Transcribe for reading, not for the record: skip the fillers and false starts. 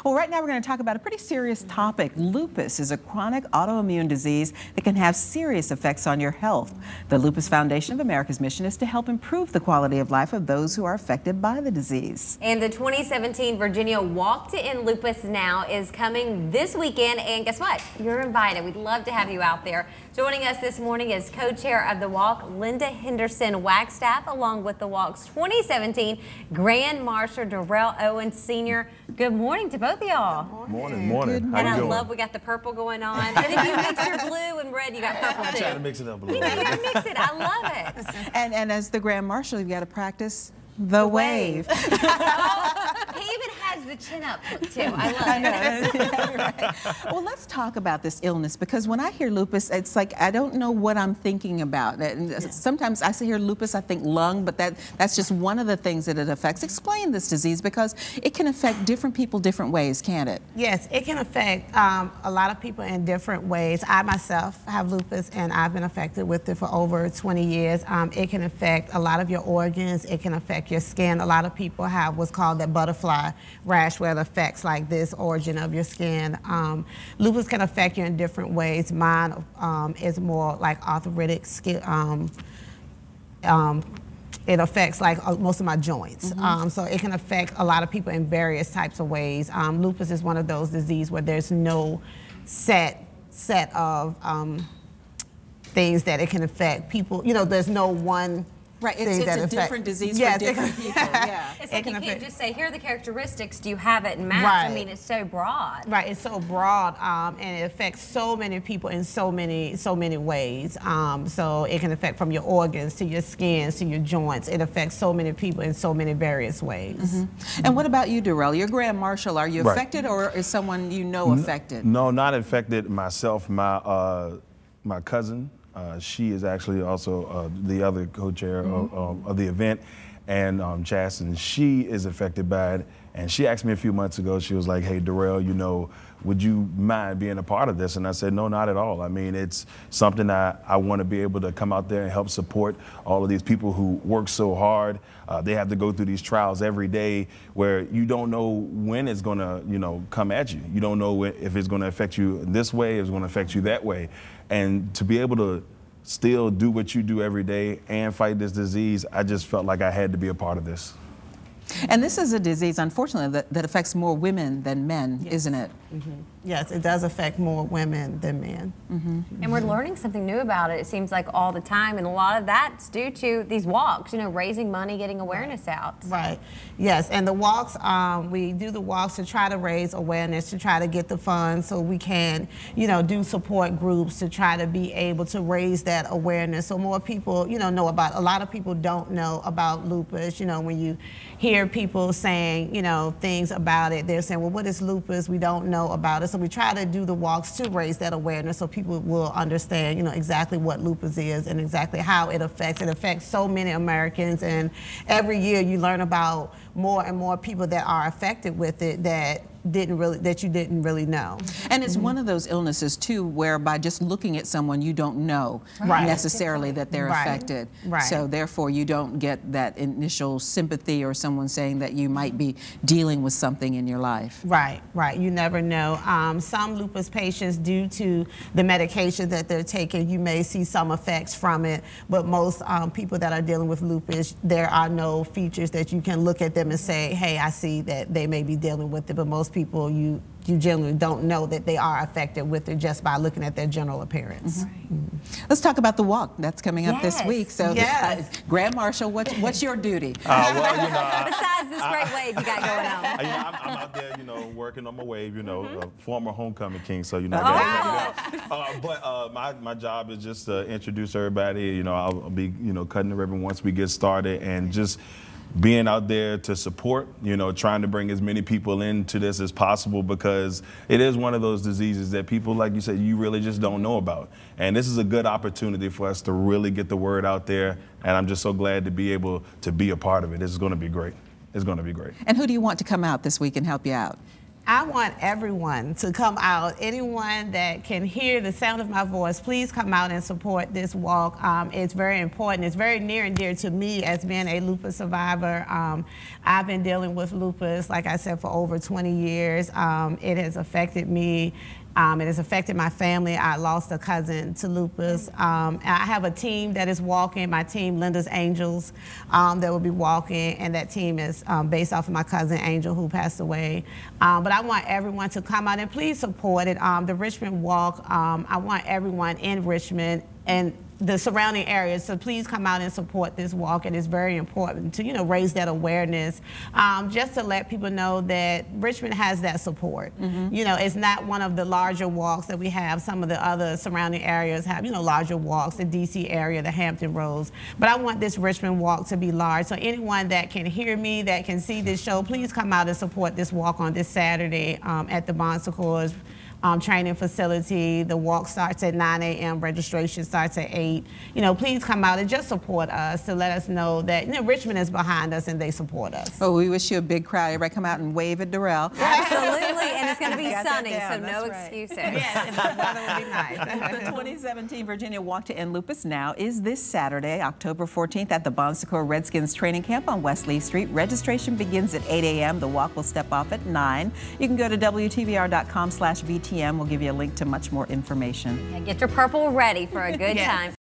Well, right now we're going to talk about a pretty serious topic. Lupus is a chronic autoimmune disease that can have serious effects on your health. The Lupus Foundation of America's mission is to help improve the quality of life of those who are affected by the disease. And the 2017 Virginia Walk to End Lupus Now is coming this weekend, and guess what? You're invited. We'd love to have you out there. Joining us this morning is co-chair of the walk, Linda Henderson Wagstaff, along with the walk's 2017 Grand Marshal Darrell Owens Sr. Good morning to both of y'all. Morning. Morning. And I love we got the purple going on. And if you mix your blue and red, you got purple too. I'm trying to mix it up a little You know, bit. you gotta mix it. I love it. And as the Grand Marshal, you've got to practice the wave. He even has the chin up look too. I love it. Right. Well, let's talk about this illness, because when I hear lupus, it's like I don't know what I'm thinking about. Sometimes I hear lupus, I think lung, but that's just one of the things that it affects. Explain this disease, because it can affect different people different ways, can't it? Yes, it can affect a lot of people in different ways. I myself have lupus, and I've been affected with it for over 20 years. It can affect a lot of your organs. It can affect your skin. A lot of people have what's called that butterfly rash, where it affects like this origin of your skin. Lupus can affect you in different ways. Mine is more like arthritic skin. It affects like most of my joints. So it can affect a lot of people in various types of ways. Lupus is one of those diseases where there's no set of things that it can affect people. You know, there's no one. Right, it's a different disease for different people. Yeah. It's like you can't just say, here are the characteristics, do you have it and match? Right. I mean, it's so broad. Right, it's so broad, and it affects so many people in so many ways. So it can affect from your organs to your skins to your joints. It affects so many people in so many various ways. And what about you, Darrell? You're Grand Marshal. Are you affected, or is someone you know affected? No, not affected myself. My cousin. She is actually also the other co-chair of the event, and Chasten. She is affected by it, and she asked me a few months ago, she was like, hey, Darrell, you know, would you mind being a part of this? And I said, no, not at all. I mean, it's something I want to be able to come out there and help support all of these people who work so hard. They have to go through these trials every day where you don't know when it's going to, you know, come at you. You don't know if it's going to affect you this way, if it's going to affect you that way. And to be able to still do what you do every day and fight this disease, I just felt like I had to be a part of this. And this is a disease, unfortunately, that affects more women than men, isn't it? Yes, it does affect more women than men. And we're learning something new about it, it seems like all the time, and a lot of that's due to these walks, you know, raising money, getting awareness out. Right, yes, and the walks, we do the walks to try to raise awareness, to try to get the funds so we can, you know, do support groups to try to be able to raise that awareness so more people, you know about, a lot of people don't know about lupus. You know, when you hear people saying, you know, things about it, they're saying, well, what is lupus? We don't know about it. So we try to do the walks to raise that awareness so people will understand, you know, exactly what lupus is and exactly how it affects. It affects so many Americans, and every year you learn about more and more people that are affected with it that you didn't really know. And it's one of those illnesses too where by just looking at someone you don't know necessarily that they're affected. So therefore you don't get that initial sympathy or someone saying that you might be dealing with something in your life. Right, you never know. Some lupus patients, due to the medication that they're taking, you may see some effects from it, but most people that are dealing with lupus, there are no features that you can look at them and say, hey, I see that they may be dealing with it, but most people you generally don't know that they are affected with it just by looking at their general appearance. Let's talk about the walk that's coming up this week. So, Grand Marshal, what's your duty? Well, you know, besides this great wave you got going on. You know, I'm out there, you know, working on my wave. You know, former homecoming king, so you know. But my job is just to introduce everybody. You know, I'll be, you know, cutting the ribbon once we get started, and just being out there to support, you know, trying to bring as many people into this as possible, because it is one of those diseases that people, like you said, you really just don't know about. And this is a good opportunity for us to really get the word out there, and I'm just so glad to be able to be a part of it. This is going to be great. It's going to be great. And who do you want to come out this week and help you out? I want everyone to come out. Anyone that can hear the sound of my voice, please come out and support this walk. It's very important. It's very near and dear to me as being a lupus survivor. I've been dealing with lupus, like I said, for over 20 years. It has affected me. It has affected my family. I lost a cousin to lupus. I have a team that is walking, my team, Linda's Angels, that will be walking, and that team is based off of my cousin Angel, who passed away. But I want everyone to come out and please support it. The Richmond Walk, I want everyone in Richmond and the surrounding areas, so please come out and support this walk. It is very important to, raise that awareness, just to let people know that Richmond has that support. It's not one of the larger walks that we have. Some of the other surrounding areas have, larger walks, the DC area, the Hampton Roads. But I want this Richmond walk to be large. So anyone that can hear me, that can see this show, please come out and support this walk on this Saturday at the Bon Secours training facility. The walk starts at 9 a.m. Registration starts at 8. Please come out and just support us to let us know that Richmond is behind us and they support us. Well, we wish you a big crowd. Everybody come out and wave at Darrell. Absolutely, and it's going to be sunny, so no excuses. Yes, the weather will be nice. The 2017 Virginia Walk to End Lupus Now is this Saturday, October 14th at the Bon Secours Redskins Training Camp on West Lee Street. Registration begins at 8 a.m. The walk will step off at 9. You can go to WTVR.com/VTM. We'll give you a link to much more information. Yeah, get your purple ready for a good time.